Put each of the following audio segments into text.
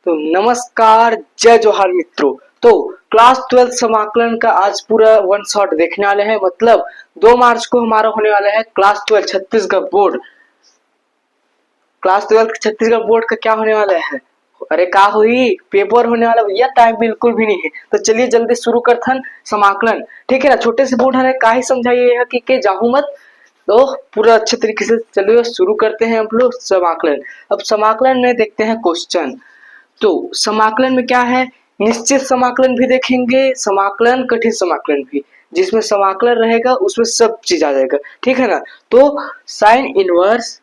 तो नमस्कार, जय जोहार मित्रों। तो क्लास 12 समाकलन का आज पूरा वन शॉट देखने वाले हैं। मतलब 2 मार्च को हमारा होने वाला है class 12 Chhattisgarh board. Class 12 Chhattisgarh board का क्या होने वाला है? अरे का हुई पेपर होने वाला भैया, टाइम बिल्कुल भी नहीं है। तो चलिए जल्दी शुरू करथन समाकलन। ठीक है ना, छोटे से बोर्ड है का ही समझाइए कि जाहू मत। तो पूरा अच्छे तरीके से चलिए शुरू करते हैं हम लोग समाकलन। अब समाकलन में देखते हैं क्वेश्चन। तो समाकलन में क्या है, निश्चित समाकलन भी देखेंगे, समाकलन कठिन समाकलन भी। जिसमें समाकलन रहेगा उसमें सब चीज आ जाएगा। ठीक है ना। तो sine inverse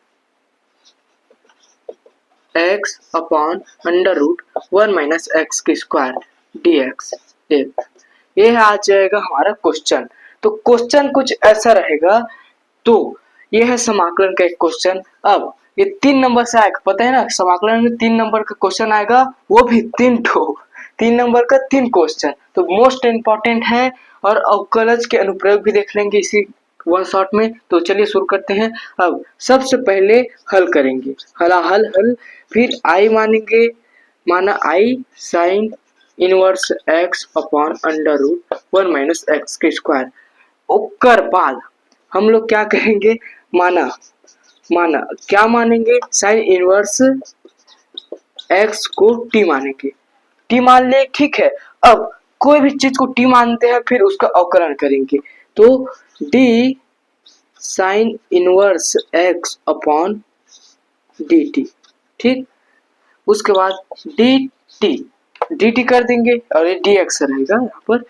x upon under root 1 - x square dx ये आ जाएगा हमारा क्वेश्चन। तो क्वेश्चन कुछ ऐसा रहेगा। तो ये है समाकलन का एक क्वेश्चन। अब ये 3 नंबर से आएगा, पता है ना, समाकलन में 3 नंबर का क्वेश्चन आएगा, वो भी 3 नंबर का 3 क्वेश्चन। तो मोस्ट इम्पोर्टेंट है। और अवकलज के अनुप्रयोग भी देख लेंगे इसी वन शॉट में। तो चलिए शुरू करते हैं। अब सबसे पहले हल करेंगे, हल फिर आई मानेंगे, माना I sine inverse x upon under root 1 - x square. उसके बाद हम लोग क्या कहेंगे, माना क्या मानेंगे, साइन इनवर्स एक्स को टी मानेंगे। टी मान ले, ठीक है। अब कोई भी चीज को टी मानते हैं फिर उसका अवकलन करेंगे। तो D sign inverse x upon D T, ठीक। उसके बाद डी टी कर देंगे और ये डी एक्स रहेगा यहाँ पर।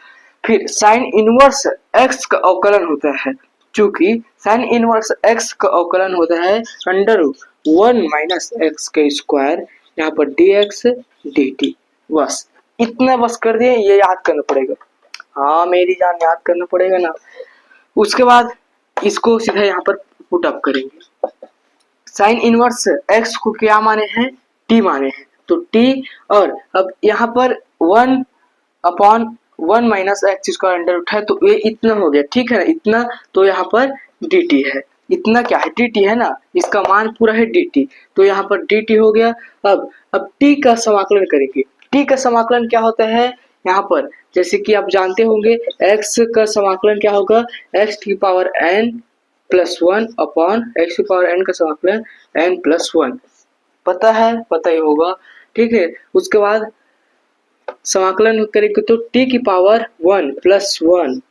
फिर साइन इनवर्स एक्स का अवकलन होता है, चूंकि साइन इनवर्स एक्स का अवकलन होता है अंडर 1 - x के स्क्वायर, यहाँ पर डी एक्स डी टी। बस इतना बस कर दिए, ये याद करना पड़ेगा। हाँ मेरी जान, याद करना पड़ेगा ना। उसके बाद इसको सीधा यहाँ पर पुट अप करेंगे। साइन इनवर्स एक्स को क्या माने हैं, टी माने हैं। तो टी, और अब यहाँ पर 1/1 - x स्क्वायर अंडर रूट है, तो ये इतना हो गया, ठीक है ना, इतना। तो यहाँ पर dt है, इतना क्या है, dt है ना, इसका मान पूरा है dt। तो यहाँ पर dt हो गया। अब t का समाकलन करेंगे। t का समाकलन क्या होता है, यहाँ पर जैसे कि आप जानते होंगे x का समाकलन क्या होगा, x की power n plus 1 upon x की पावर n का समाकलन n प्लस 1। पता है, पता ही होगा, ठीक है। उसके बाद समाकलन करेंगे तो t की पावर 1 प्लस 1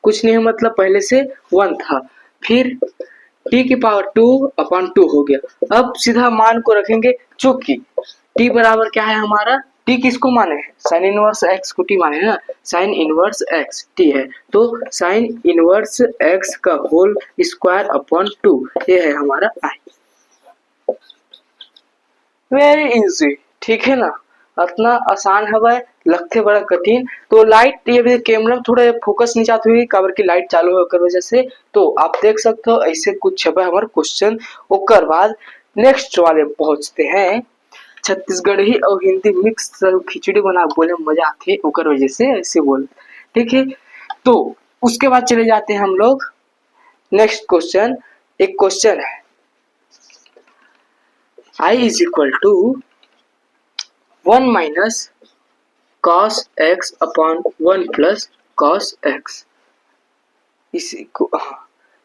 कुछ नहीं है, मतलब पहले से 1 था। फिर t की पावर 2 अपॉन 2 हो गया। अब सीधा मान को रखेंगे, चूंकि t बराबर क्या है हमारा, t किसको माने हैं, साइन इनवर्स x को t माने हैं ना, साइन इनवर्स x t है। तो साइन इनवर्स x का होल स्क्वायर अपॉन 2 ये है हमारा i। वेरी इजी, ठीक है ना, इतना आसान है भाई, लगते बड़ा कठिन। तो लाइट ये भी कैमरा में थोड़ा फोकस नहीं चाहती हुई, काबर की लाइट चालू होकर वजह से। तो आप देख सकते हो ऐसे कुछ छपा हमारा क्वेश्चन। ओकर बाद नेक्स्ट वाले पहुंचते हैं। छत्तीसगढ़ी और हिंदी मिक्स खिचड़ी बना बोले मजा आते ओकर वजह से ऐसे बोल, ठीक है। तो उसके बाद चले जाते हैं हम लोग नेक्स्ट क्वेश्चन। एक क्वेश्चन है, I is equal to 1 - cos x upon 1 plus cos x, इसी को,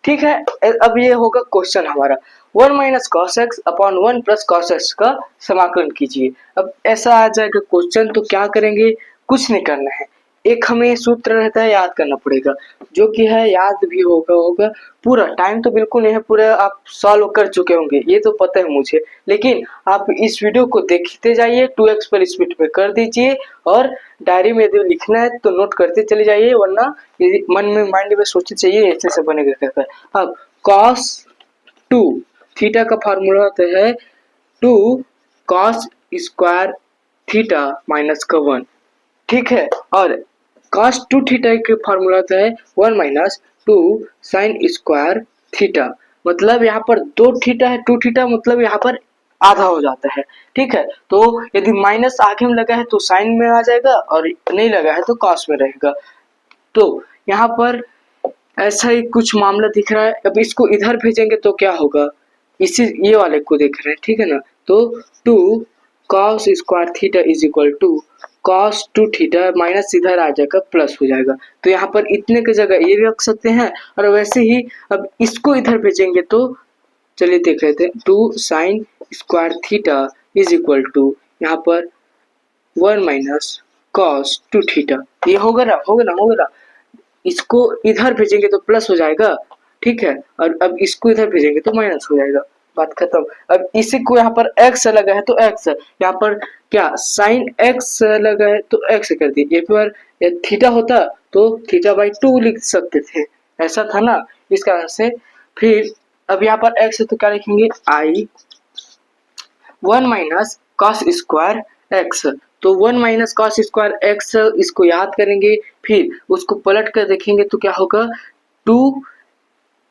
ठीक है। अब ये होगा क्वेश्चन हमारा, 1 - cos x upon 1 plus cos x का समाकलन कीजिए। अब ऐसा आ जाएगा क्वेश्चन, तो क्या करेंगे, कुछ नहीं करना है, एक हमें सूत्र रहता है याद करना पड़ेगा, जो कि है याद भी होगा। पूरा टाइम तो बिल्कुल नहीं है, पूरा आप सॉल्व कर चुके होंगे ये तो पता है मुझे, लेकिन आप इस वीडियो को देखते जाइए, 2x पर स्पीड में कर दीजिए। और डायरी में यदि लिखना है तो नोट करते चले जाइए, वरना यदि मन में माइंड में सोचते चाहिए ऐसे से बनेगा कहकर। अब cos 2 थीटा का फार्मूला होता है 2 cos स्क्वायर थीटा माइनस का 1, ठीक है। और cos 2 थीटा के फार्मूला होता है 1 - 2 साइन स्क्वायर थीटा। मतलब यहाँ पर 2 थीटा है, 2 थीटा मतलब यहाँ पर आधा हो जाता है, ठीक है। तो यदि माइनस आगे में लगा है तो साइन में आ जाएगा, और नहीं लगा है तो cos में रहेगा। तो यहाँ पर ऐसा ही कुछ मामला दिख रहा है। अब इसको इधर भेजेंगे तो क्या होगा, इसी ये वाले को देख रहे हैं, ठीक है ना। तो 2 cos square theta is equal to cos two theta minus इधर आ जाएगा प्लस हो जाएगा। तो यहाँ पर इतने की जगह ये भी रख सकते हैं और वैसे ही अब इसको इधर भेजेंगे तो चलिए देख लेते हैं। 2 sine square theta is equal to यहाँ पर 1 माइनस कॉस टू थीटा। ये होगा ना, होगा ना, होगा ना। इसको इधर भेजेंगे तो प्लस हो जाएगा, ठीक है, और अब इसको इधर भेजेंगे तो माइनस हो जाएगा, बात खत्म। अब इसी को यहाँ पर x लगा है तो x, यहाँ पर क्या साइन x लगा है तो x कर दिए। एक बार थीटा होता तो थीटा बाई 2 लिख सकते थे, ऐसा था ना, इस कारण से। फिर अब यहाँ पर x है तो क्या लिखेंगे i 1 minus cos square x. तो 1 माइनस कॉस स्क्वायर एक्स, इसको याद करेंगे, फिर उसको पलट कर देखेंगे तो क्या होगा 2,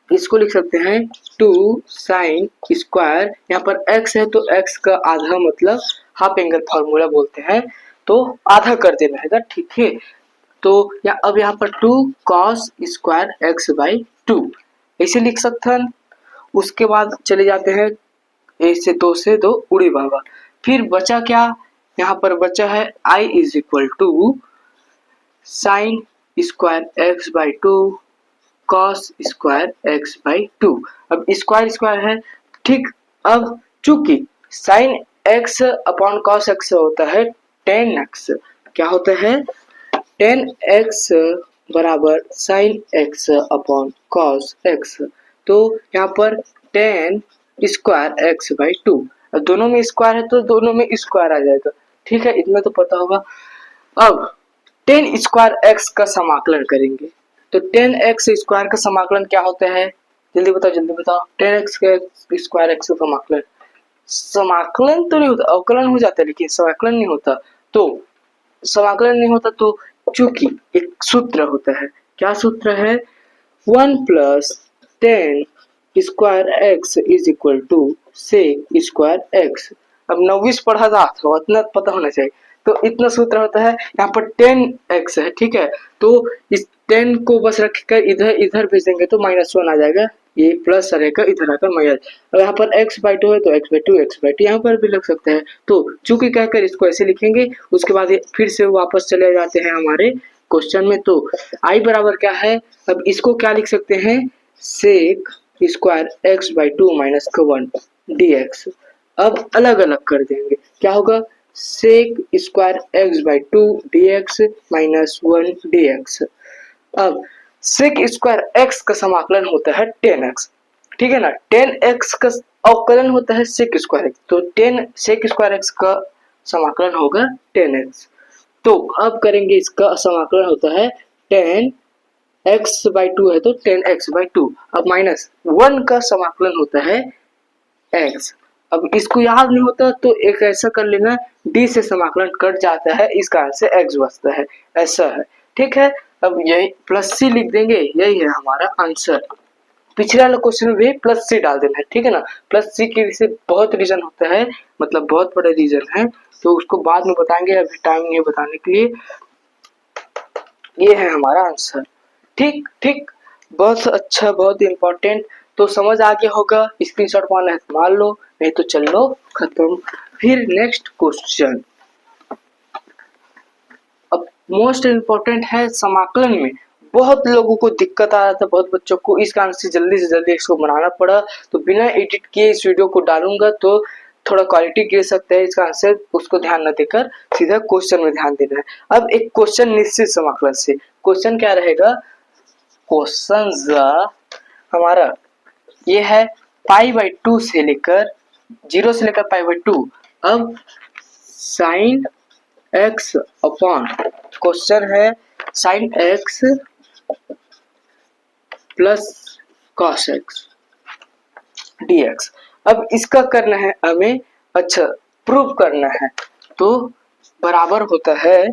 इसको लिख सकते हैं 2 साइन स्क्वायर, यहाँ पर x है तो x का आधा मतलब हाफ एंगल फॉर्मूला बोलते हैं, तो आधा कर देना है, ठीक है। तो अब यहाँ पर 2 कॉस स्क्वायर एक्स बाई 2 ऐसे लिख सकते हैं। उसके बाद चले जाते हैं ए से 2 उड़ी भागा। फिर बचा क्या, यहाँ पर बचा है i is equal to sine square x by 2 cos square x by 2। अब स्क्वायर स्क्वायर है, ठीक। अब चूंकि sine x upon cos x होता है 10x, क्या होता है 10x बराबर sine x upon cos x. तो यहाँ पर 10 स्क्वायर एक्स बाई 2, दोनों में स्क्वायर है तो दोनों में स्क्वायर आ जाएगा, ठीक है, इतना तो पता होगा। अब 10 स्क्वायर एक्स का समाकलन करेंगे तो 10x स्क्वायर का समाकलन क्या होता है, जल्दी बताओ जल्दी बताओ। 10x का स्क्वायर एक्स का समाकलन, समाकलन तो नहीं होता, अवकलन हो जाता है लेकिन समाकलन नहीं होता। तो समाकलन नहीं होता तो चूंकि एक सूत्र होता है, क्या सूत्र है 1 plus 10 square x is equal to sec square x. अब 9वीं पढ़ा था तो इतना पता होना चाहिए। तो इतना सूत्र होता है, यहाँ पर 10x है, ठीक है, तो इस 10 को बस रखकर इधर इधर भेजेंगे तो -1 आ जाएगा, ये प्लस रहेगा, इधर आकर माइनस। और यहाँ पर x बाई 2 है तो x बाई 2 यहाँ पर भी लग सकता है। तो चूंकि कहकर इसको ऐसे लिखेंगे, उसके बाद फिर से वापस चले जाते हैं हमारे क्वेश्चन में। तो i बराबर क्या है, अब इसको क्या लिख सकते हैं sec square x by 2 minus 1 dx। अब अलग अलग कर देंगे, क्या होगा sec square x by 2 dx minus 1 dx। अब सेक स्क्वायर एक्स का समाकलन होता है 10x, ठीक है ना, 10x का अवकलन होता है सेक स्क्वायर एक्स, तो 10 सेक स्क्वायर एक्स का समाकलन होगा 10x। तो अब करेंगे इसका समाकलन होता है 10x बाई 2 है तो 10x बाई 2। अब माइनस 1 का समाकलन होता है x। अब इसको याद नहीं होता तो एक ऐसा कर लेना, d से समाकलन कट जाता है, इस कारण से x बचता है, ऐसा है, ठीक है। अब यही प्लस सी लिख देंगे, यही है हमारा आंसर। पिछले वाले क्वेश्चन में भी प्लस सी डाल देना है, ठीक है ना। प्लस सी के से बहुत रीजन होता है, मतलब बहुत बड़े रीजन है, तो उसको बाद में बताएंगे, अभी टाइम नहीं है बताने के लिए। ये है हमारा आंसर, ठीक ठीक, बहुत अच्छा, बहुत इंपॉर्टेंट। तो समझ आ गया होगा, स्क्रीनशॉट मारना है तो मार लो, नहीं तो चल लो, खत्म। फिर नेक्स्ट क्वेश्चन, अब मोस्ट इम्पोर्टेंट है समाकलन में बहुत लोगों को दिक्कत आ रहा था, बहुत बच्चों को, इस कारण से जल्दी इसको बनाना पड़ा। तो बिना एडिट किए इस वीडियो को डालूंगा तो थोड़ा क्वालिटी गिर सकता है, इस कारण से उसको ध्यान न देकर सीधा क्वेश्चन में ध्यान देना है। अब एक क्वेश्चन निश्चित समाकलन से, क्वेश्चन क्या रहेगा, क्वेश्चन हमारा ये है पाई बाई 2 से लेकर 0 से लेकर पाई बाई 2। अब साइन x अपॉन, क्वेश्चन है sine x plus cos x dx। अब इसका करना है हमें, अच्छा प्रूव करना है, तो बराबर होता है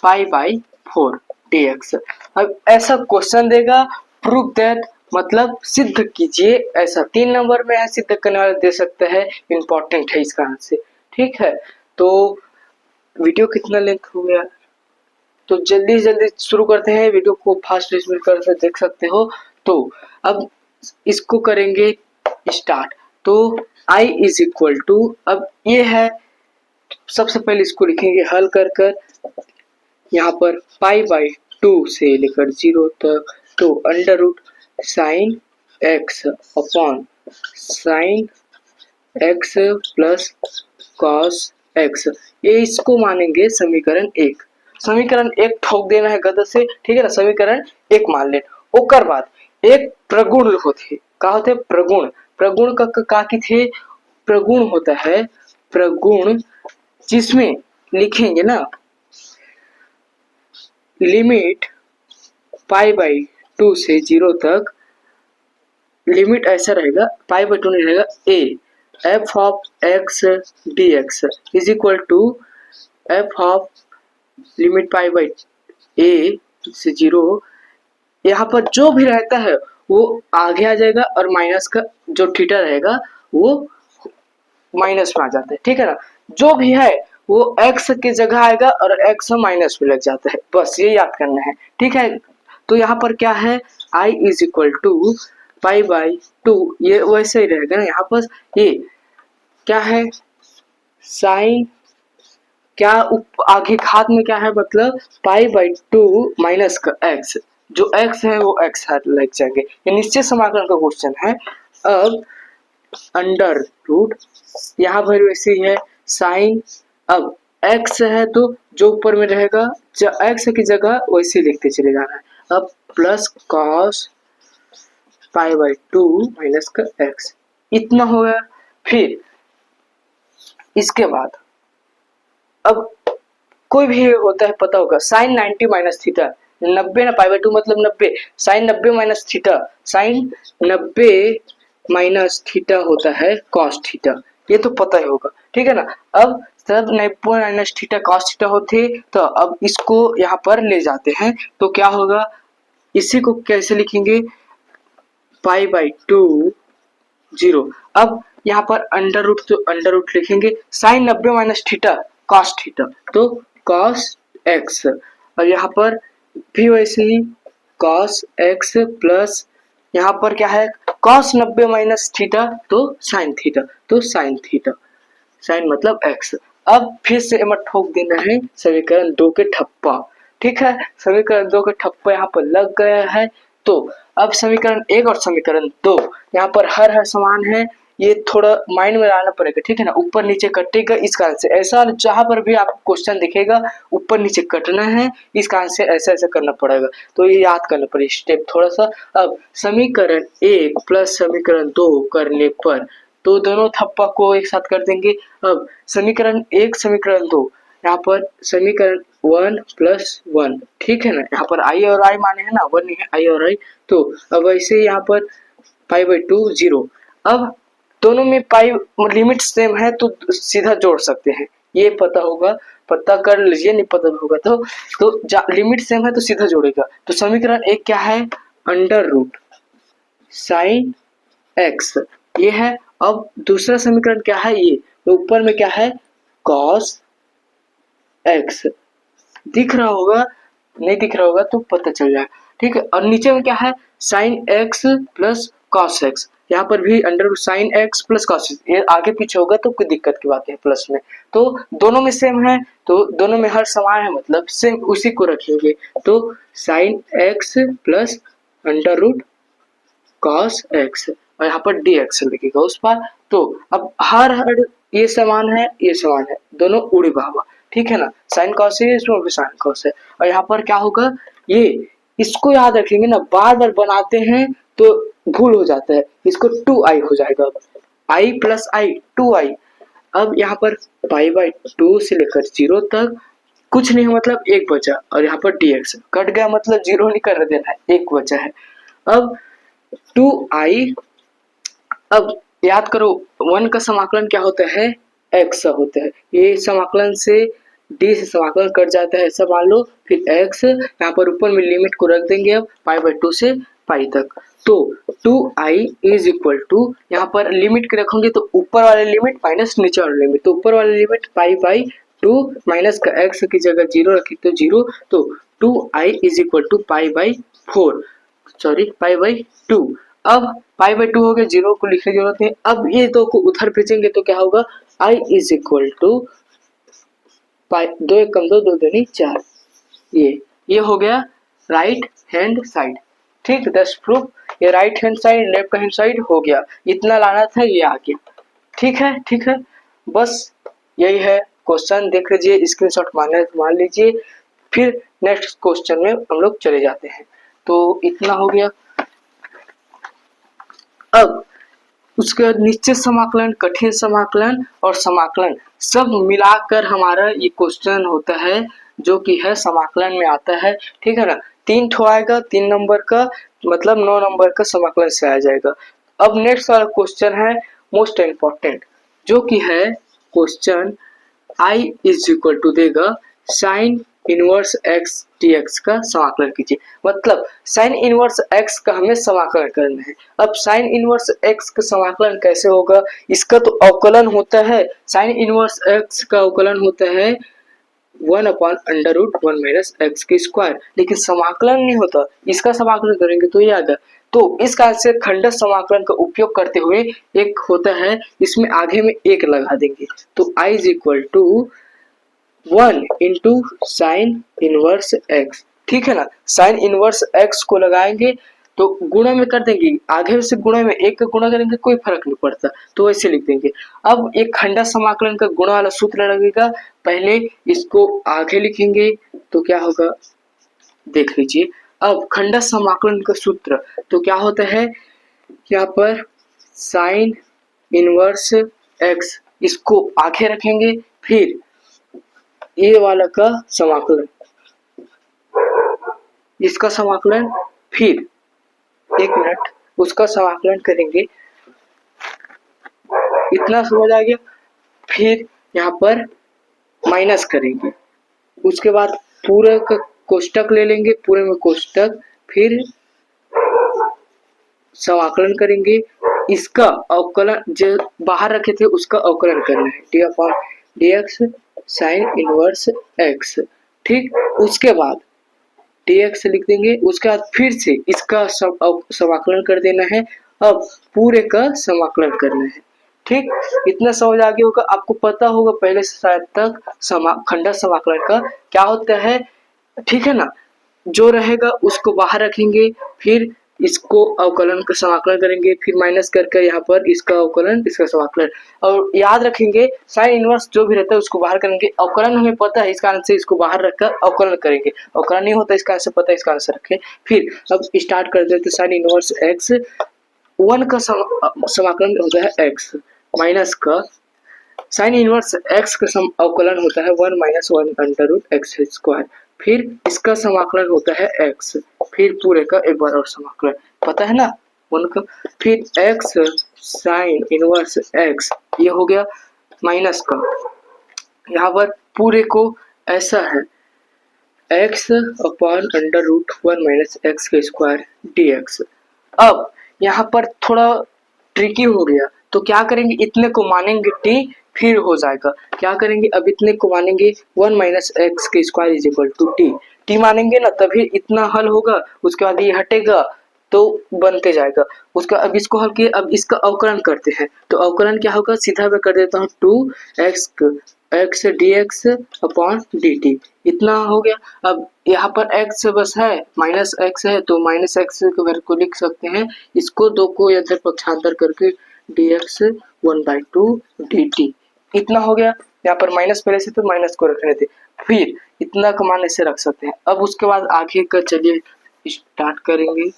पाई बाई 4 dx। अब ऐसा क्वेश्चन देगा, प्रूव दैट मतलब सिद्ध कीजिए, ऐसा 3 नंबर में है, सिद्ध करने वाला दे सकता है, इंपॉर्टेंट है इस कारण से, ठीक है। तो वीडियो कितना लेंथ हो गया, तो जल्दी शुरू करते हैं, वीडियो को फास्ट स्पीड कर देख सकते हो। तो अब इसको करेंगे स्टार्ट। तो i इज इक्वल टू, अब ये है सबसे पहले इसको लिखेंगे हल कर कर। यहाँ पर π/2 से लेकर 0 तक, तो under root sine x upon sine x plus cos x, ये इसको मानेंगे समीकरण 1। समीकरण 1 ठोक देना है गद से, ठीक है ना। समीकरण 1 मान ले। ओकर बाद एक प्रगुण होते, का होते प्रगुण। प्रगुण का की थे, प्रगुण होता है प्रगुण, जिसमें लिखेंगे ना लिमिट π/2 से 0 तक, लिमिट ऐसा रहेगा π/2 नहीं रहेगा, a f of x d x is equal to f of limit π/a से 0। यहाँ पर जो भी रहता है वो आगे आ जाएगा और माइनस का जो थीटा रहेगा वो माइनस में आ जाता है, ठीक है ना। जो भी है वो x की जगह आएगा और x माइनस में लग जाता है, बस ये याद करना है, ठीक है। तो यहाँ पर क्या है, i इज इक्वल टू π/2, ये वैसे ही रहेगा ना। यहाँ पर ये क्या है, साइन क्या आगे घात में क्या है, मतलब π/2 माइनस का x, जो x है वो x लग जाएंगे। ये निश्चित समाकलन का क्वेश्चन है। अब अंडर रूट यहाँ पर वैसे ही है साइन, अब x है तो जो ऊपर में रहेगा x की जगह वैसे लिखते चले जाना है। अब प्लस कॉस π/2 माइनस का x, इतना हो गया। फिर इसके बाद अब कोई भी होता है पता होगा, साइन 90 माइनस थीटा, 90 ना π/2 मतलब 90, sine 90 minus theta, sine 90 minus theta होता है कॉस थीटा, ये तो पता ही होगा, ठीक है ना। अब सब 90 माइनस थीटा कॉस थीटा होते, तो अब इसको यहाँ पर ले जाते हैं तो क्या होगा, इसी को कैसे लिखेंगे, π/2 0। अब यहाँ पर अंडर रूट, तो अंडर रूट लिखेंगे sine 90 minus theta cos theta, तो कॉस एक्स, और यहाँ पर भी वैसे ही कॉस एक्स प्लस यहाँ पर क्या है कॉस 90 माइनस थीटा, तो साइन थीटा, तो साइन थीटा, साइन मतलब एक्स। अब फिर से मत ठोक देना है समीकरण 2 के ठप्पा, ठीक है। समीकरण 2 के ठप्पा यहाँ पर लग गया है। तो अब समीकरण 1 और समीकरण 2 यहाँ पर हर समान है, ये थोड़ा माइंड में लाना पड़ेगा, ठीक है ना। ऊपर नीचे कटेगा, इस कारण से ऐसा, जहां पर भी आपको क्वेश्चन दिखेगा ऊपर नीचे कटना है, इस कारण से ऐसा ऐसा करना पड़ेगा, तो ये याद करना पड़ेगा स्टेप थोड़ा सा। अब समीकरण 1 प्लस समीकरण 2 करने पर, तो दोनों थप्पा को एक साथ कर देंगे। अब समीकरण 1 समीकरण 2, यहाँ पर समीकरण 1 प्लस 1, ठीक है ना। यहाँ पर आई और आई माने है ना, 1 है आई और आई, तो अब ऐसे यहाँ पर π/2 0। अब दोनों में पाई लिमिट सेम है तो सीधा जोड़ सकते हैं, ये पता होगा, पता कर लीजिए, नहीं पता होगा तो लिमिट सेम है तो सीधा जोड़ेगा। तो समीकरण 1 क्या है, अंडर रूट साइन एक्स, ये है। अब दूसरा समीकरण क्या है, ये ऊपर में क्या है कॉस एक्स, दिख रहा होगा, नहीं दिख रहा होगा तो पता चल जाएगा, ठीक है। और नीचे में क्या है sine x plus cos x, यहाँ पर भी under root sine x plus cos x, ये आगे पीछे होगा तो कोई दिक्कत की बात है प्लस में, तो दोनों में सेम है, तो दोनों में हर समान है, मतलब सेम उसी को रखेंगे। तो sine x plus under root cos x, और यहाँ पर डी एक्स लिखेगा उस पर। तो अब हर ये समान है, ये समान है, दोनों उड़ी बाबा, ठीक है ना। साइन कॉस है, इसमें भी साइन कॉस है, और यहाँ पर क्या होगा, ये इसको याद रखेंगे ना, बार बार बनाते हैं तो भूल हो जाता है, इसको 2i हो जाएगा, i प्लस आई 2i। अब यहाँ पर π/2 से लेकर 0 तक कुछ नहीं, मतलब एक बचा, और यहाँ पर dx कट गया, मतलब 0 नहीं कर देना है, एक बचा है। अब 2i, अब याद करो 1 का समाकलन क्या होता है, x होता है, ये समाकलन से d से समाकलन कट जाता है ऐसा मान लो, फिर x यहाँ पर ऊपर में लिमिट को रख देंगे, अब π/2 से पाई तक, तो 2i इज इक्वल टू, यहाँ पर लिमिट के रखोगे तो ऊपर वाले लिमिट माइनस नीचे वाले लिमिट, तो ऊपर वाले लिमिट π/2 माइनस का x की जगह 0 रखी तो 0, तो 2i is equal to π/4, sorry π/2। अब π/2 हो गया, 0 को लिखने की जरूरत है। अब ये दो को उधर भेजेंगे तो क्या होगा, i इज इक्वल टू दो एक कम दो, दो दूनी चार। ये हो गया राइट हैंड साइड। ठीक, दस प्रूफ ये right hand side left hand side हो गया। इतना लाना था, ये आ गया। ठीक है, ठीक है, बस यही है क्वेश्चन। देख लीजिए, स्क्रीनशॉट मान लीजिए। फिर नेक्स्ट क्वेश्चन में हम लोग चले जाते हैं। तो इतना हो गया। अब उसके बाद निश्चित समाकलन, कठिन समाकलन और समाकलन सब मिलाकर हमारा ये क्वेश्चन होता है, जो कि है समाकलन में आता है। ठीक है ना, 3 ठो आएगा, 3 नंबर का, मतलब 9 नंबर का समाकलन से आ जाएगा। अब नेक्स्ट वाला क्वेश्चन है मोस्ट इम्पोर्टेंट, जो कि है question I is equal to देगा साइन इनवर्स एक्स dx का समाकलन कीजिए। मतलब साइन इनवर्स एक्स का हमें समाकलन करना है। अब साइन इनवर्स एक्स का समाकलन कैसे होगा? इसका तो अवकलन होता है, साइन इनवर्स एक्स का अवकलन होता है 1/√1 माइनस एक्स की स्क्वायर, लेकिन समाकलन नहीं होता। इसका समाकलन करेंगे तो ये आएगा। तो इस कारण से खंडस समाकलन का उपयोग करते हुए एक होता है, इसमें आगे में एक लगा देंगे। तो I is equal to 1 into sine inverse x. ठीक है ना, साइन इनवर्स एक्स को लगाएंगे तो गुणा में कर देंगे, आगे से गुणा में एक का गुणा करेंगे कोई फर्क नहीं पड़ता, तो ऐसे लिख देंगे। अब एक खंडा समाकलन का गुणा वाला सूत्र लगेगा, पहले इसको आगे लिखेंगे तो क्या होगा देख लीजिए। अब खंडा समाकलन का सूत्र तो क्या होता है, यहाँ पर साइन इनवर्स एक्स इसको आगे रखेंगे, फिर ये वाला का समाकलन, इसका समाकलन, फिर एक मिनट उसका समाकलन करेंगे। इतना समझ आ गया? फिर यहाँ पर माइनस करेंगे, उसके बाद पूरे का कोष्टक ले लेंगे, पूरे में कोष्टक, फिर समाकलन करेंगे। इसका अवकलन जो बाहर रखे थे उसका अवकलन करना है, D upon D x sine inverse x. ठीक, उसके बाद dx लिख देंगे, उसके बाद फिर से इसका समाकलन कर देना है। अब पूरे का समाकलन करना है। ठीक, इतना समझ आ गया होगा, आपको पता होगा पहले से शायद तक खंडा समाकलन का क्या होता है। ठीक है ना, जो रहेगा उसको बाहर रखेंगे, फिर इसको अवकलन का समाकलन करेंगे, फिर माइनस करके यहाँ पर इसका अवकलन इसका समाकलन। और याद रखेंगे साइन इनवर्स जो भी रहता है उसको बाहर करेंगे, अवकलन हमें पता है इस कारण से इसको बाहर रखकर अवकलन करेंगे, अवकलन नहीं होता इस कारण से पता है इस कारण से रखें। फिर अब स्टार्ट कर देते साइन इनवर्स एक्स, 1 का समाकलन होता है एक्स, माइनस का साइन इनवर्स एक्स का अवकलन होता है 1 माइनस 1/√x स्क्वायर, फिर इसका समाकलन होता है x, फिर पूरे का एक बार और समाकलन, पता है ना उनका। फिर x साइन इनवर्स x ये हो गया, माइनस का यहाँ पर पूरे को ऐसा है x अपॉन √1 माइनस एक्स का स्क्वायर dx। अब यहाँ पर थोड़ा ट्रिकी हो गया, तो क्या करेंगे, इतने को मानेंगे t, फिर हो जाएगा। क्या करेंगे, अब इतने को मानेंगे 1 माइनस एक्स के square is equal to t मानेंगे ना, तभी इतना हल होगा। उसके बाद ये हटेगा तो बनते जाएगा। उसका अब इसको हल किए, अब इसका अवकलन करते हैं, तो अवकलन क्या होगा, सीधा मैं कर देता हूँ 2x dx अपॉन dt, इतना हो गया। अब यहाँ पर x बस है, माइनस x है, तो माइनस x के वर्ग को लिख सकते हैं, इसको दो को इधर पक्षांतर करके dx 1/2 dt, इतना हो गया। यहाँ पर माइनस पहले से तो माइनस को रखने थे, फिर इतना कमाने से रख सकते हैं। अब उसके बाद आगे का चलिए स्टार्ट करेंगे।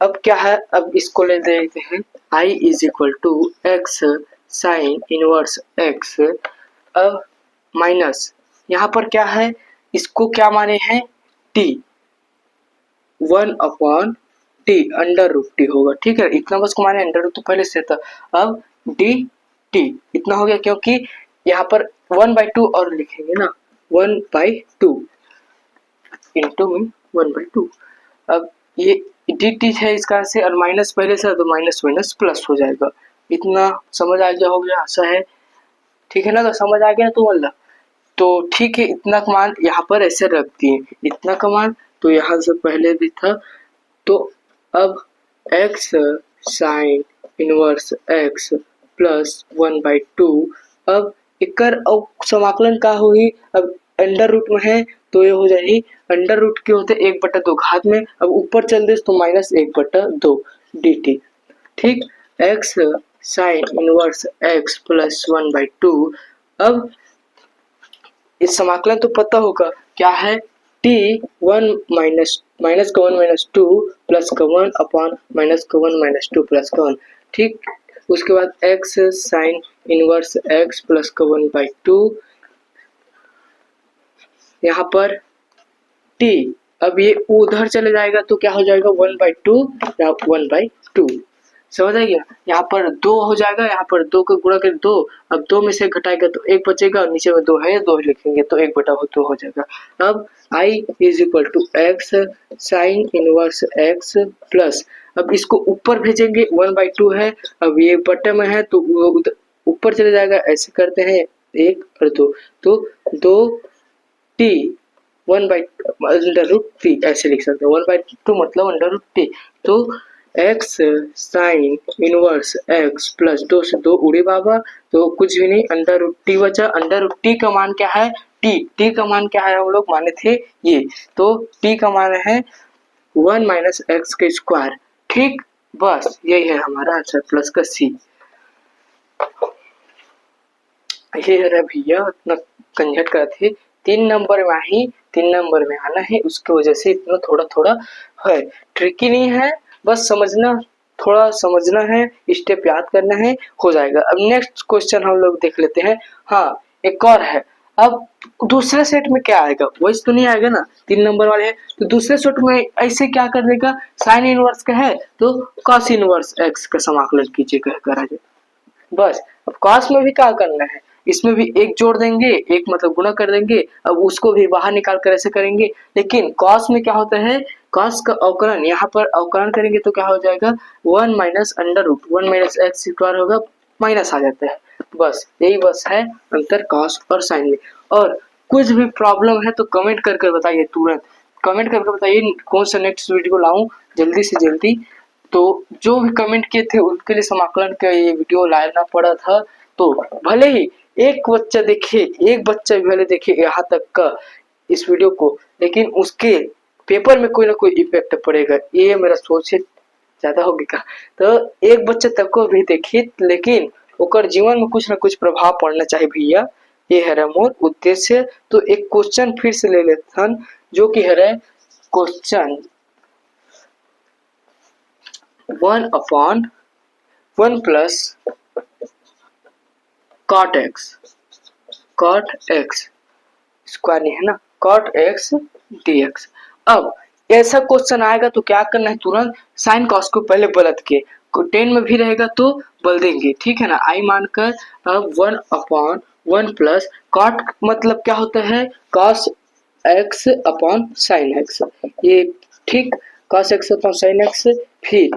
अब क्या है, अब इसको ले देते हैं I is equal to x sine inverse x, अब माइनस यहाँ पर क्या है, इसको क्या माने हैं t, 1/t √t होगा। ठीक है, इतना बस को माने, अंडर रूट तो पहले से था। अब dt इतना हो गया, क्योंकि यहाँ पर 1/2 और लिखेंगे ना, 1/2 इंटू में 1/2। अब ये dt है इस कारण से, और माइनस पहले से तो माइनस माइनस प्लस हो जाएगा। इतना समझ आ गया, हो गया, ऐसा है। ठीक है ना, तो समझ आ गया तो मतलब, तो ठीक है, इतना कमान यहाँ पर ऐसे रख दिए, इतना कमान तो यहाँ से पहले भी था। तो अब x sine inverse x plus 1/2 अब इकर और समाकलन का होगी, अब अंडर रूट में है तो ये हो जाएगी अंडर रूट के होते 1/2 घात में, अब ऊपर चल दे तो -1/2 dt। ठीक, x sine inverse x plus 1/2। अब इस समाकलन तो पता होगा क्या है, t 1 माइनस का 1 -2 प्लस का 1 अपॉन माइनस का 1 -2 प्लस का 1। ठीक, उसके बाद x sine inverse x plus का 1/2, यहाँ पर t, अब ये उधर चले जाएगा तो क्या हो जाएगा 1/2 या 1/2, समझ आएगी ना। यहाँ पर 2 हो जाएगा, यहाँ पर 2 का गुणा कर 2, अब 2 में से घटाएगा तो 1 बचेगा और नीचे में 2 है, 2 लिखेंगे तो 1/2 हो जाएगा। अब I = x sine inverse x plus, अब इसको ऊपर भेजेंगे 1/2 है, अब ये बटे में है तो वो ऊपर चले जाएगा, ऐसे करते हैं 1 और 2 तो 2t 1/√t ऐसे लिख सकते हैं, 1/2 मतलब √t। तो x sine inverse x plus 2 से 2 उड़े बाबा तो कुछ भी नहीं, √t बचा। √t का मान क्या है, t का मान क्या है हम लोग माने थे ये, तो t का मान है 1 माइनस एक्स के स्क्वायर। ठीक, बस यही है हमारा आंसर प्लस का सी। ये है भैया इतना कंजट कर थे, 3 नंबर में ही 3 नंबर में आना है, उसकी वजह से इतना थोड़ा थोड़ा है, ट्रिकी नहीं है, बस समझना, थोड़ा समझना है, स्टेप याद करना है, हो जाएगा। अब नेक्स्ट क्वेश्चन हम लोग देख लेते हैं। हाँ, एक और है। अब दूसरे सेट में क्या आएगा, वही तो नहीं आएगा ना, 3 नंबर वाले है तो दूसरे सेट में ऐसे क्या कर देगा, साइन इनवर्स का है तो कॉस इनवर्स एक्स का समाकलन कीजिए कहकर आ जाए, बस। अब कॉस में भी क्या करना है, इसमें भी एक जोड़ देंगे, एक मतलब गुणा कर देंगे, अब उसको भी बाहर निकाल कर ऐसे करेंगे। लेकिन कॉस में क्या होता है, कॉस का अवकलन, यहाँ पर अवकलन करेंगे तो क्या हो जाएगा 1 माइनस √ 1 माइनस एक्स स्क्वायर होगा, माइनस आ जाता है, बस यही बस है अंतर कॉस और साइन में। और कुछ भी प्रॉब्लम है तो कमेंट करके बताइए, तुरंत कमेंट करके बताइए कौन सा नेक्स्ट वीडियो लाऊं जल्दी से जल्दी। तो जो भी कमेंट किए थे उनके लिए समाकलन का ये वीडियो लाना पड़ा था, तो भले ही एक बच्चा देखे, एक बच्चा भी भले देखे यहाँ तक का इस वीडियो को, लेकिन उसके पेपर में कोई ना कोई इफेक्ट पड़ेगा, ये मेरा सोच है, ज्यादा होगी का तो एक बच्चे तक को भी देखी, लेकिन ओकर जीवन में कुछ ना कुछ प्रभाव पड़ना चाहिए भैया, ये है मोर उद्देश्य। तो एक क्वेश्चन फिर से ले लेते हैं, जो कि है question 1/1 plus cot x square नहीं है ना, cot x dx। अब ऐसा क्वेश्चन आएगा तो क्या करना है, तुरंत साइन कॉस को पहले बदल के 10 में भी रहेगा तो बदल देंगे, ठीक है ना, आई मानकर। अब 1/1 प्लस cot मतलब क्या होता है, cos x upon sine x, ये ठीक, cos x upon sine x, फिर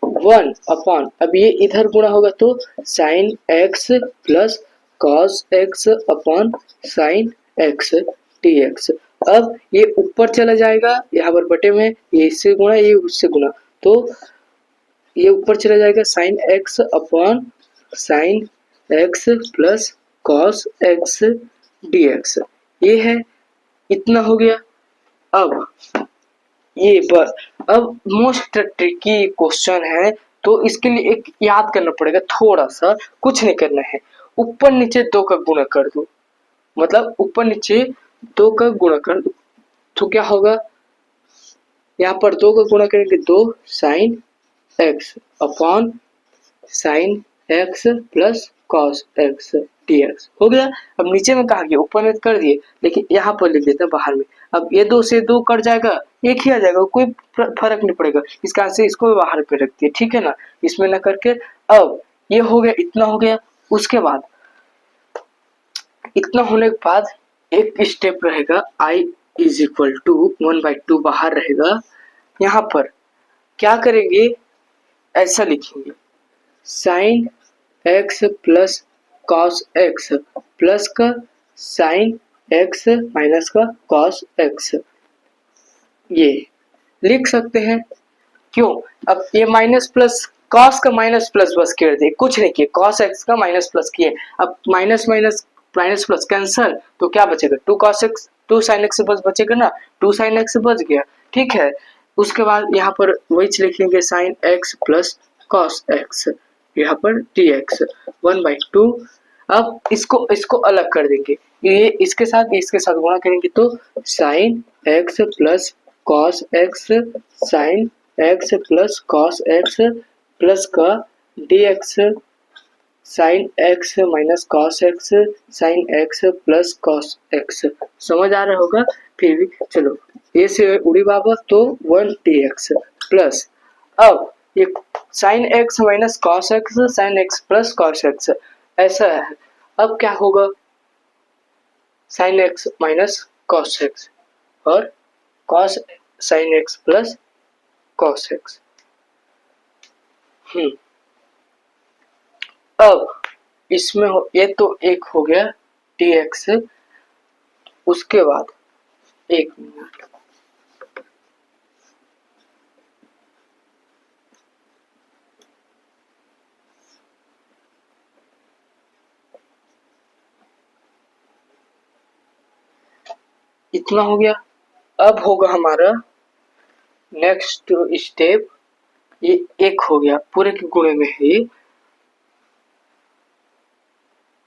1 अपॉन, अब ये इधर गुणा होगा तो sine x plus cos x upon sine x dx। अब ये ऊपर चला जाएगा, यहाँ पर बटे में ये इससे गुणा, ये उससे गुणा, तो ये ऊपर चला जाएगा sine x upon sine x plus cos x dx, ये है, इतना हो गया। अब ये बस, अब मोस्ट ट्रिकी क्वेश्चन है तो इसके लिए एक याद करना पड़ेगा, थोड़ा सा, कुछ नहीं करना है, ऊपर नीचे 2 का गुणा कर दो, मतलब ऊपर नीचे 2 का गुणा कर दो तो क्या होगा, यहाँ पर 2 का गुणा करेंगे 2 sine x upon sine x plus cos x dx हो गया। अब नीचे में कहा गया, ऊपर में कर दिए, लेकिन यहाँ पर लिख देते हैं बाहर में। अब ये 2 से 2 कट जाएगा, एक ही आ जाएगा, कोई फर्क नहीं पड़ेगा, इसका से इसको भी बाहर पे रख दिए, ठीक है ना, इसमें ना करके। अब ये हो गया, इतना हो गया। उसके बाद इतना होने के बाद एक स्टेप रहेगा, I = 1/2 बाहर रहेगा, यहाँ पर क्या करेंगे, ऐसा लिखेंगे sine x plus cos x plus का साइन x माइनस का कॉस x, ये लिख सकते हैं। क्यों, अब ये माइनस प्लस कॉस का माइनस प्लस बस कर दिए, कुछ नहीं किए, कॉस एक्स का माइनस प्लस किए। अब minus minus minus plus cancel, तो क्या बचेगा, two cos x, two sine x बस बचेगा ना, टू साइन एक्स बच गया। ठीक है, उसके बाद यहाँ पर वही लिख लेंगे sign x plus cos x, यहाँ पर डी एक्स 1/2। अब इसको इसको अलग कर देंगे, ये इसके साथ गुणा करेंगे तो sine x plus cos x sine x plus cos x plus का d x sine x minus cos x sine x plus cos x. समझ आ रहा होगा, फिर भी चलो ए से उड़ी वापस तो 1 dx प्लस, अब ये sine x minus cos x sine x plus cos x ऐसा है। अब क्या होगा, sine x minus cos x और cos sine x plus cos x. अब इसमें ये तो एक हो गया dx, उसके बाद एक मिनट, इतना हो गया। अब होगा हमारा नेक्स्ट स्टेप, ये एक हो गया पूरे के गुणे में ही।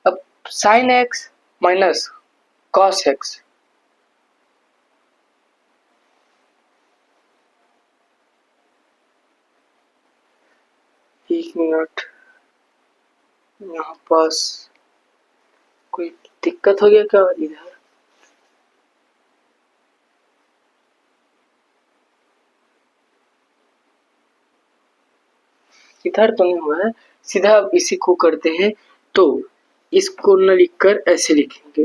अब sign x minus cos x, एक मिनट, यहाँ पास कोई दिक्कत हो गया क्या इधर, इधर तो नहीं हुआ है, सीधा अब इसी को करते हैं। तो इसको न लिखकर ऐसे लिखेंगे,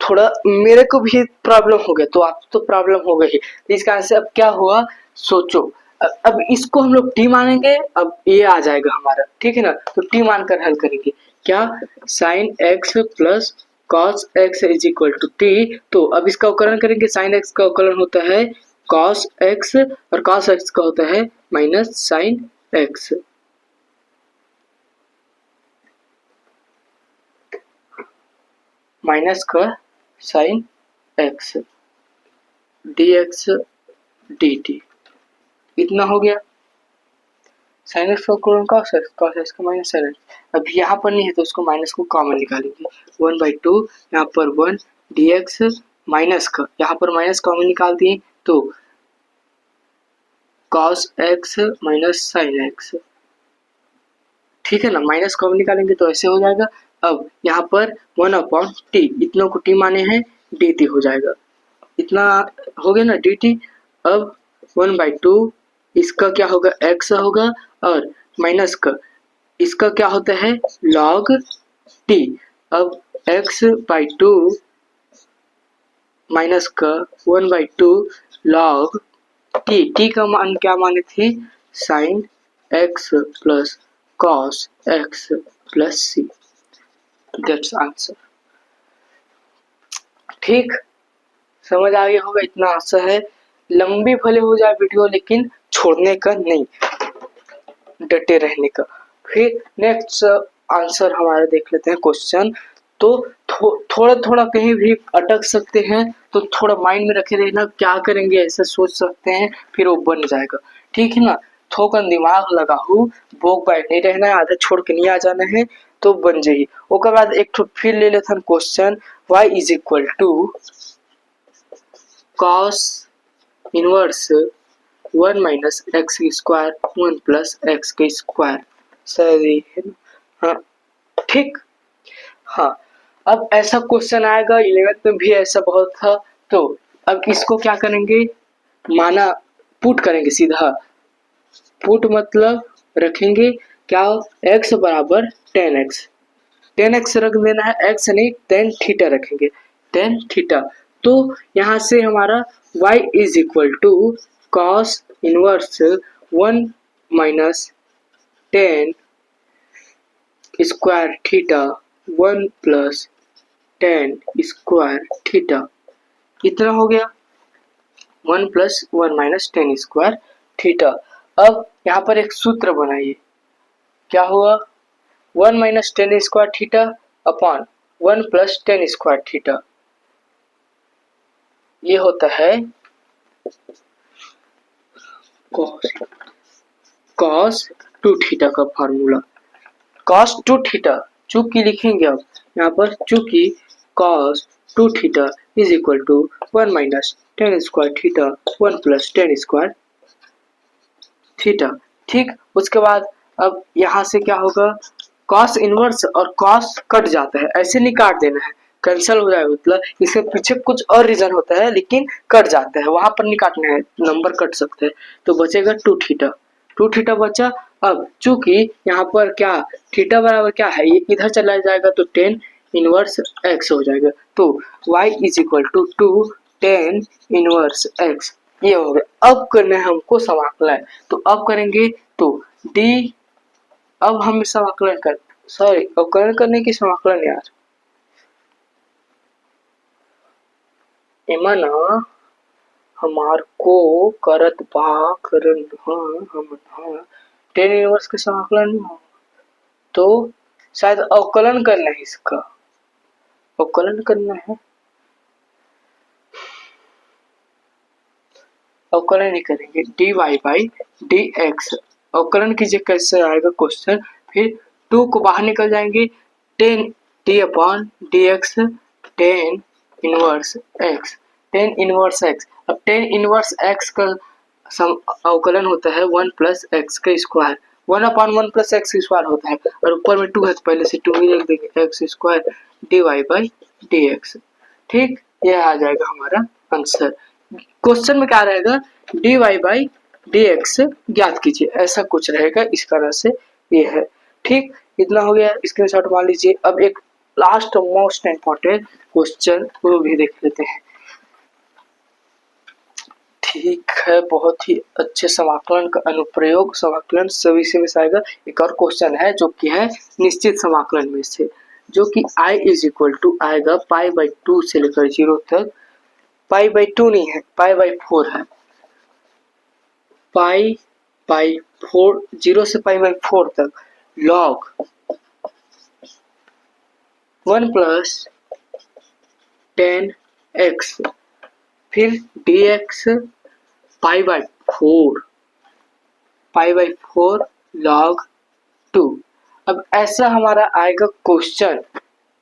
थोड़ा मेरे को भी प्रॉब्लम हो गया तो आप तो प्रॉब्लम हो गई, तो इसका आंसर अब क्या हुआ सोचो। अब इसको हम लोग टी मानेंगे, अब ये आ जाएगा हमारा, ठीक है ना, तो टी मानकर हल करेंगे। क्या, sine x plus cos x is equal to t, तो अब इसका अवकलन करेंगे, साइन एक्स का अवकलन होता है कॉस एक्स और कॉस एक्स का होता है माइनस साइन एक्स। माइनस का sine x d x D T, इतना हो गया। साइन एक्स का कॉस एक्स का माइनस साइन एक्स, अब यहाँ पर नहीं है तो उसको माइनस को कॉमन निकालेंगे, 1/2 यहाँ पर 1 डी एक्स माइनस का, यहाँ पर माइनस कॉमन निकाल दिए तो cos x minus sine x, ठीक है ना, माइनस कॉमन निकालेंगे तो ऐसे हो जाएगा। अब यहाँ पर 1/t, इतनों को टी माने हैं dt हो जाएगा, इतना हो गया ना dt। अब 1/2 इसका क्या होगा, x होगा, और माइनस का इसका क्या होता है log t। अब x/2 माइनस का 1/2 log t का मान क्या माने थे, sine x plus cos x plus c, that's answer. ठीक, समझ आ गया होगा, इतना आंसर है। लंबी भले हो जाए वीडियो लेकिन छोड़ने का नहीं, डटे रहने का। फिर नेक्स्ट आंसर हमारा देख लेते हैं क्वेश्चन। तो थोड़ा थोड़ा कहीं भी अटक सकते हैं तो थोड़ा माइंड में रखे रहना, क्या करेंगे ऐसा सोच सकते हैं, फिर वो बन जाएगा, ठीक है ना। थोड़ा दिमाग लगा हूँ, बोक बैठ नहीं रहना है, आधा छोड़ के नहीं आ जाना है तो बन जाइए। उसके बाद एक तो फिर ले लेते हैं question, y is equal to cos inverse 1 minus x square 1 plus x के स्क्वायर, सही है ना, हाँ ठीक। हाँ, अब ऐसा क्वेश्चन आएगा 11th में भी, ऐसा बहुत था। तो अब इसको क्या करेंगे, माना पुट करेंगे, सीधा पुट मतलब रखेंगे क्या, x बराबर 10x, 10x रख देना है, x नहीं tan थीटा रखेंगे, tan थीटा। तो यहाँ से हमारा y is equal to cos inverse 1 minus tan square theta 1 plus tan square theta, इतना हो गया 1 plus 1 minus tan square theta. अब यहाँ पर एक सूत्र बनाइए, क्या हुआ 1 minus tan square theta upon 1 plus tan square theta, ये होता है कॉस 2 थीटा का फार्मूला। कॉस 2 थीटा चूंकि लिखेंगे अब यहाँ पर, चूंकि cos 2 theta is equal to 1 minus tan square theta 1 plus tan square theta. ठीक, उसके बाद अब यहाँ से क्या होगा, कॉस इनवर्स और कॉस कट जाता है, ऐसे नहीं काट देना है, कैंसिल हो जाएगा, मतलब इसके पीछे कुछ और रीजन होता है लेकिन कट जाता है, वहां पर नहीं काटना है, नंबर कट सकते हैं। तो बचेगा 2 थीटा, 2 थीटा बचा। अब चूंकि यहाँ पर क्या थीटा बराबर क्या है, ये इधर चला जाएगा तो टेन इनवर्स एक्स हो जाएगा, तो y is equal to 2 tan inverse x, ये हो गया। अब करना है हमको समाकलन, तो अब करेंगे तो d, अब हम समाकलन कर, सॉरी अवकलन करने की समाकलन यार, एमा ना हमार को करत बा करन हम टेन इनवर्स के समाकलन नहीं हो, तो शायद अवकलन करना है, इसका अवकलन करना है, अवकलन नहीं करेंगे, dy बाई dx अवकलन कीजिए, कैसे आएगा क्वेश्चन, फिर 2 को बाहर निकल जाएंगे, 10 d upon dx 10 inverse x, 10 inverse x। अब 10 इनवर्स x का अवकलन होता है 1 प्लस एक्स का square, 1 upon 1 plus x square होता है, और ऊपर में 2 है तो पहले से 2 ही लिख देंगे, x square dy by dx। ठीक, यह आ जाएगा हमारा आंसर। क्वेश्चन में क्या रहेगा, dy बाई dx ज्ञात कीजिए, ऐसा कुछ रहेगा, इस तरह से ये है। ठीक, इतना हो गया, स्क्रीनशॉट मान लीजिए। अब एक लास्ट मोस्ट इम्पोर्टेंट क्वेश्चन वो भी देख लेते हैं। ठीक है, बहुत ही अच्छे समाकलन का अनुप्रयोग, समाकलन सभी से में आएगा। एक और क्वेश्चन है जो कि है निश्चित समाकलन में से, जो कि i इज इक्वल टू आएगा पाई बाई 2 से लेकर 0 तक, पाई बाई 2 नहीं है, पाई बाई 4 है, पाई बाई 4, 0 से पाई बाई 4 तक लॉग 1 प्लस 10x, फिर dx pi by 4, pi by 4 log 2। अब ऐसा हमारा आएगा क्वेश्चन,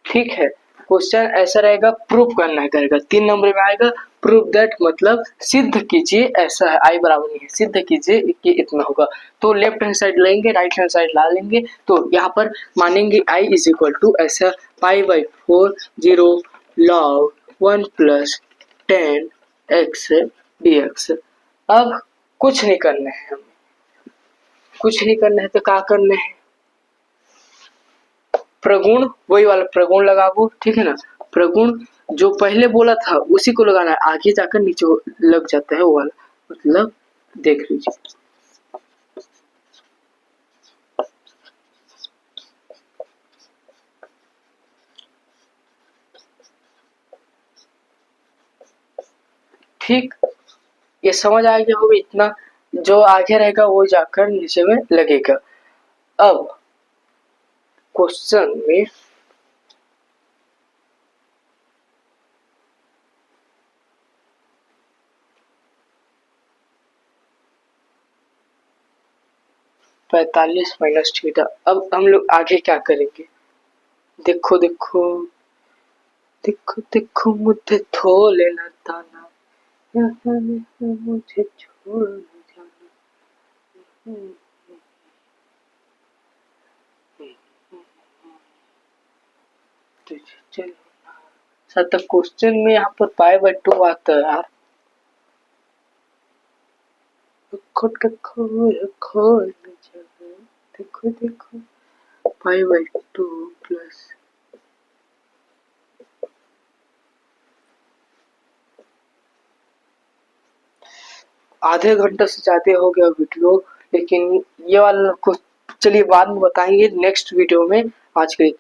ठीक है, क्वेश्चन ऐसा रहेगा, प्रूफ करना करेगा, 3 नंबर में आएगा, प्रूफ दैट मतलब सिद्ध कीजिए, ऐसा है, आई बराबर नहीं है, सिद्ध कीजिए कि इतना होगा। तो लेफ्ट हैंड साइड लेंगे, राइट हैंड साइड ला लेंगे, तो यहाँ पर मानेंगे आई इज इक्वल टू ऐसा pi by 4 0 log 1 plus 10x dx। अब कुछ नहीं करना है, हमें कुछ नहीं करना है, तो क्या करना है, प्रगुण, वही वाला प्रगुण लगाओ, ठीक है ना, प्रगुण जो पहले बोला था उसी को लगाना है, आगे जाकर नीचे लग जाता है वो वाला, मतलब देख लीजिए। ठीक, ये समझ आ गया होगा, इतना जो आगे रहेगा वो जाकर नीचे में लगेगा। अब क्वेश्चन में पैतालीस माइनस थीटा। अब हम लोग आगे क्या करेंगे, देखो देखो देखो देखो मुझे थो लेना ताना, मुझे छोड़ जाना, चलो सर, क्वेश्चन में यहाँ पर पाई बाई 2 आता है यार, देखो देखो देखो पाई बाई 2 प्लस, आधे घंटे से ज्यादा हो गया वीडियो, लेकिन ये वाला को चलिए बाद में बताएंगे नेक्स्ट वीडियो में। आज के लिए